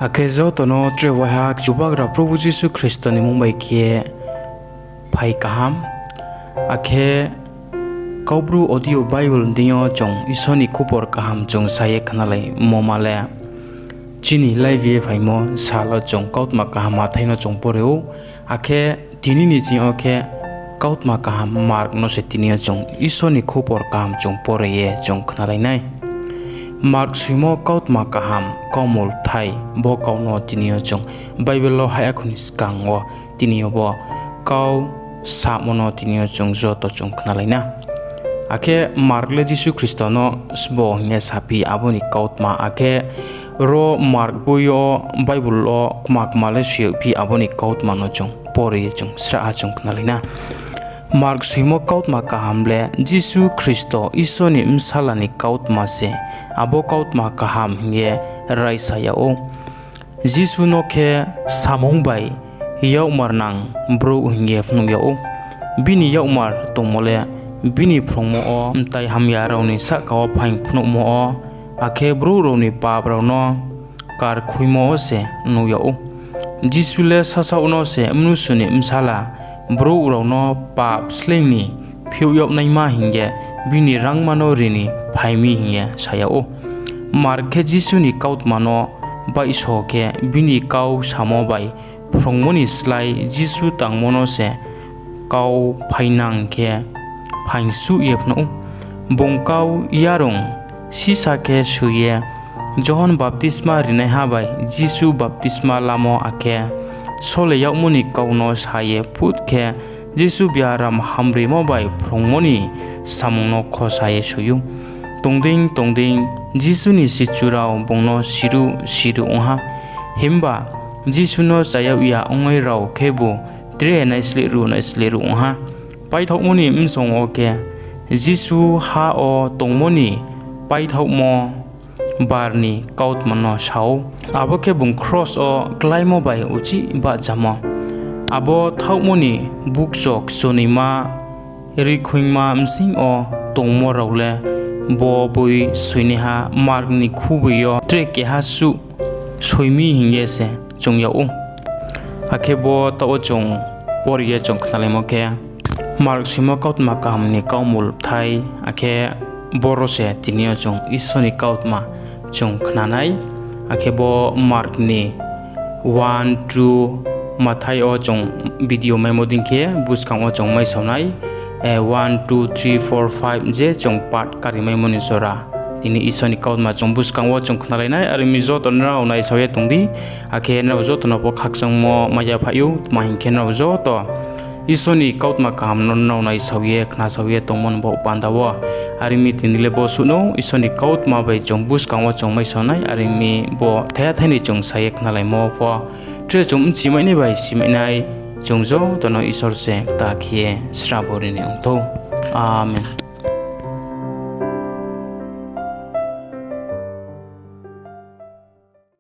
Akezo tono trewahak jubagra Prabhu Jisu Kristo ni mumbai kie phai kaham akhe kaubru audio Bible dinyo jong isoni kupor kaham jong saye khanalai momale chini live phaimo salo jong kautma kahama thaino jong poreu akhe tinini ji okhe kautma kaham mark no se tinio jong isoni kupor kaham jong poreye jong khanalai nai Mark suimo kautma kaham komol thai bo kauno tinio jong Bible lo haya khunis kangwo tinio bo kau samono tinio jong joto jong khnalaina akhe Mark le Jisu Kristo no sbo nge sapi aboni kautma akhe ro Mark boyo Bible lo kmak male siu pi aboni kautma no jong pori jong sra jong khnalaina Mark suimo kautma kahamle Jisu Kristo isoni msalani kautma se abo kautma kaham nge raisa yao Jisu no ke samong bai yau marnang bro nge fnung yao bini yau mar tomole bini prongmo o mtai hamya rauni sa kawa phaing phnu mo o akhe bro roni pa brauno kar khuimo se nu yao Jisu le sasa uno se mnusuni msala bro urauno pap slingni phiu yop naima hinge bini rangmano rini phaimi hinge sayao marke Jisuni kautmano bai soke bini kau samo bai phrongmoni slai Jisu tangmono se kau phainang ke phaingsu yepno bongkau yarong sisake suye John baptisma rineha bai Jisu baptisma lamo ake sole yaumuni kauno saye putke Jisu biaram hamri mobai phrongmoni samungno khosaye suyu tongding Jisuni sichurao bongno siru ongha himba Jisuno sayau ya ongai rao kebu tre naisle ru ongha paithokmoni msong oke Jisu ha o tongmoni paithokmo barni kautmano sao abo ke bung cross o klaimo bai uchi ba jamo abo thaukmoni bukjok sonima rikhuingma msing o tongmo raule bo bui suiniha margni khubuyo treke hasu soimi hingese chongyau akebo to chong poriye chong khnalemo ke marg simo kautma kamni kaumul thai akhe borose tinio chong isoni kautma chong khnanai akebo markni 1 2 mathai o chong video memo dingke buskang o chong mai sawnai 1 2 3 4 5 je chong part kari mai moni sora tini isoni kautma chong buskang o chong khnalainai ari mizo ton rao nai sawe tongdi akhe na zo ton po khakchang mo maya phayu mahingke na zo to isoni kautma kam non nau nai sawe khna sawe tongmon bo pandawo arimi tinile bo suno isoni kautma bai chong buskang o chong mai sonai arimi bo thaya thaini chong sayek nalai mo fo tre chong chimai ne bai simai nai chong zo tono isor se ta khie sra borini ong to amen